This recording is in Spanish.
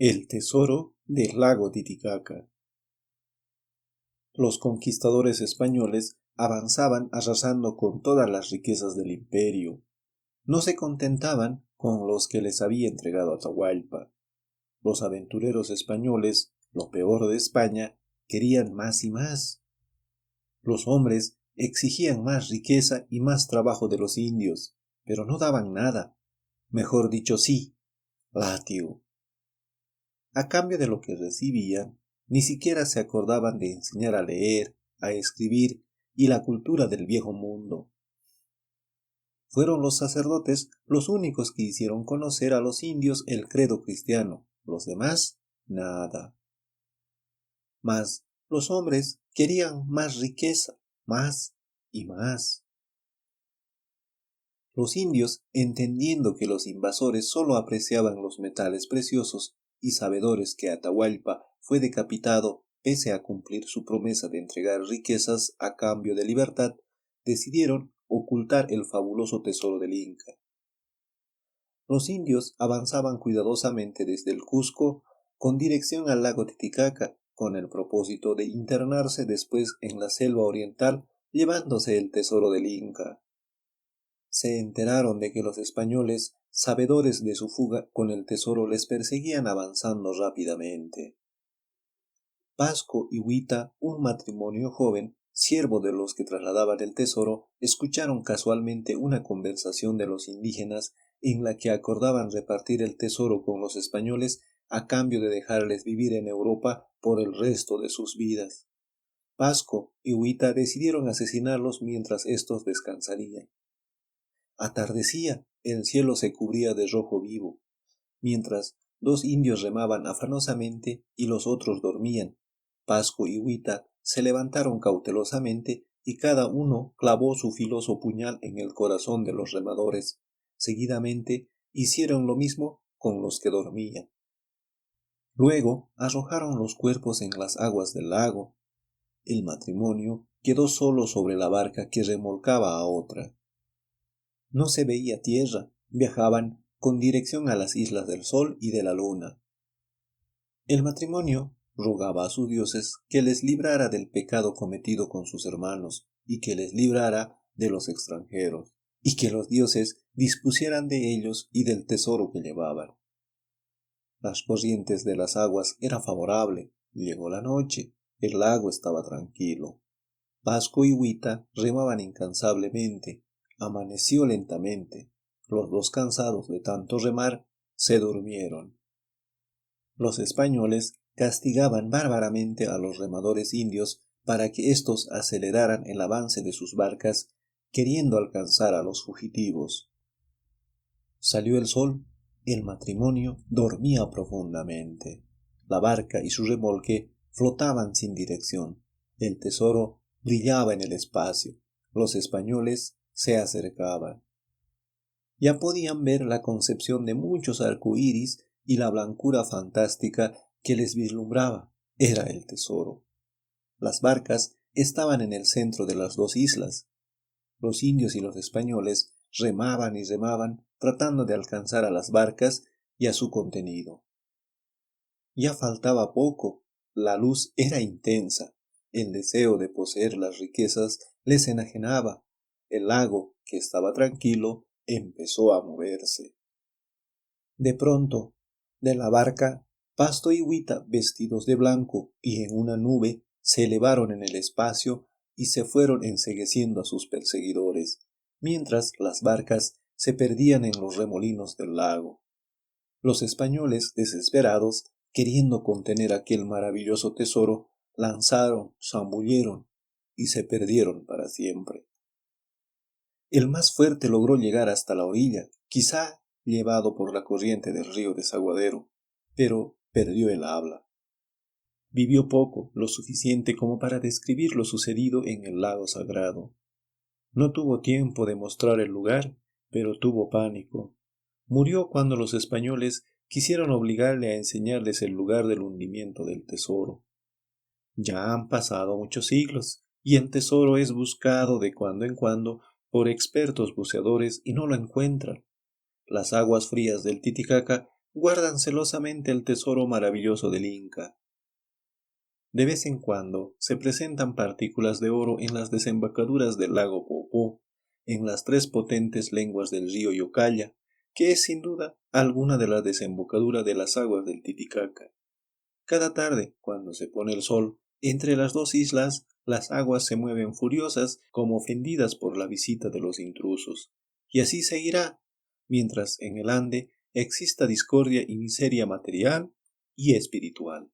El tesoro del lago Titicaca. Los conquistadores españoles avanzaban arrasando con todas las riquezas del imperio. No se contentaban con los que les había entregado Atahualpa. Los aventureros españoles, lo peor de España, querían más y más. Los hombres exigían más riqueza y más trabajo de los indios, pero no daban nada. Mejor dicho, sí, látigo. A cambio de lo que recibían, ni siquiera se acordaban de enseñar a leer, a escribir y la cultura del viejo mundo. Fueron los sacerdotes los únicos que hicieron conocer a los indios el credo cristiano, los demás, nada. Mas los hombres querían más riqueza, más y más. Los indios, entendiendo que los invasores solo apreciaban los metales preciosos y sabedores que Atahualpa fue decapitado pese a cumplir su promesa de entregar riquezas a cambio de libertad, decidieron ocultar el fabuloso tesoro del Inca. Los indios avanzaban cuidadosamente desde el Cusco con dirección al lago Titicaca, con el propósito de internarse después en la selva oriental llevándose el tesoro del Inca. Se enteraron de que los españoles, sabedores de su fuga con el tesoro, les perseguían avanzando rápidamente. Pasco y Huita, un matrimonio joven, siervo de los que trasladaban el tesoro, escucharon casualmente una conversación de los indígenas en la que acordaban repartir el tesoro con los españoles a cambio de dejarles vivir en Europa por el resto de sus vidas. Pasco y Huita decidieron asesinarlos mientras éstos descansarían. Atardecía, el cielo se cubría de rojo vivo, mientras dos indios remaban afanosamente y los otros dormían. Pasco y Huita se levantaron cautelosamente y cada uno clavó su filoso puñal en el corazón de los remadores. Seguidamente hicieron lo mismo con los que dormían. Luego arrojaron los cuerpos en las aguas del lago. El matrimonio quedó solo sobre la barca que remolcaba a otra. No se veía tierra, viajaban con dirección a las islas del Sol y de la Luna. El matrimonio rogaba a sus dioses que les librara del pecado cometido con sus hermanos y que les librara de los extranjeros, y que los dioses dispusieran de ellos y del tesoro que llevaban. Las corrientes de las aguas eran favorables, llegó la noche, el lago estaba tranquilo. Pasco y Huita remaban incansablemente. Amaneció lentamente. Los dos, cansados de tanto remar, se durmieron. Los españoles castigaban bárbaramente a los remadores indios para que éstos aceleraran el avance de sus barcas, queriendo alcanzar a los fugitivos. Salió el sol, el matrimonio dormía profundamente. La barca y su remolque flotaban sin dirección. El tesoro brillaba en el espacio. Los españoles se acercaban. Ya podían ver la concepción de muchos arcoíris y la blancura fantástica que les vislumbraba. Era el tesoro. Las barcas estaban en el centro de las dos islas. Los indios y los españoles remaban y remaban tratando de alcanzar a las barcas y a su contenido. Ya faltaba poco. La luz era intensa. El deseo de poseer las riquezas les enajenaba. El lago, que estaba tranquilo, empezó a moverse. De pronto, de la barca, Pasto y Huita, vestidos de blanco y en una nube, se elevaron en el espacio y se fueron encegueciendo a sus perseguidores, mientras las barcas se perdían en los remolinos del lago. Los españoles, desesperados, queriendo contener aquel maravilloso tesoro, lanzaron, zambulleron y se perdieron para siempre. El más fuerte logró llegar hasta la orilla, quizá llevado por la corriente del río Desaguadero, pero perdió el habla. Vivió poco, lo suficiente como para describir lo sucedido en el lago sagrado. No tuvo tiempo de mostrar el lugar, pero tuvo pánico. Murió cuando los españoles quisieron obligarle a enseñarles el lugar del hundimiento del tesoro. Ya han pasado muchos siglos, y el tesoro es buscado de cuando en cuando por expertos buceadores y no lo encuentran. Las aguas frías del Titicaca guardan celosamente el tesoro maravilloso del Inca. De vez en cuando se presentan partículas de oro en las desembocaduras del lago Popó, en las tres potentes lenguas del río Yocaya, que es sin duda alguna de la desembocadura de las aguas del Titicaca. Cada tarde, cuando se pone el sol, entre las dos islas las aguas se mueven furiosas como ofendidas por la visita de los intrusos. Y así seguirá, mientras en el Ande exista discordia y miseria material y espiritual.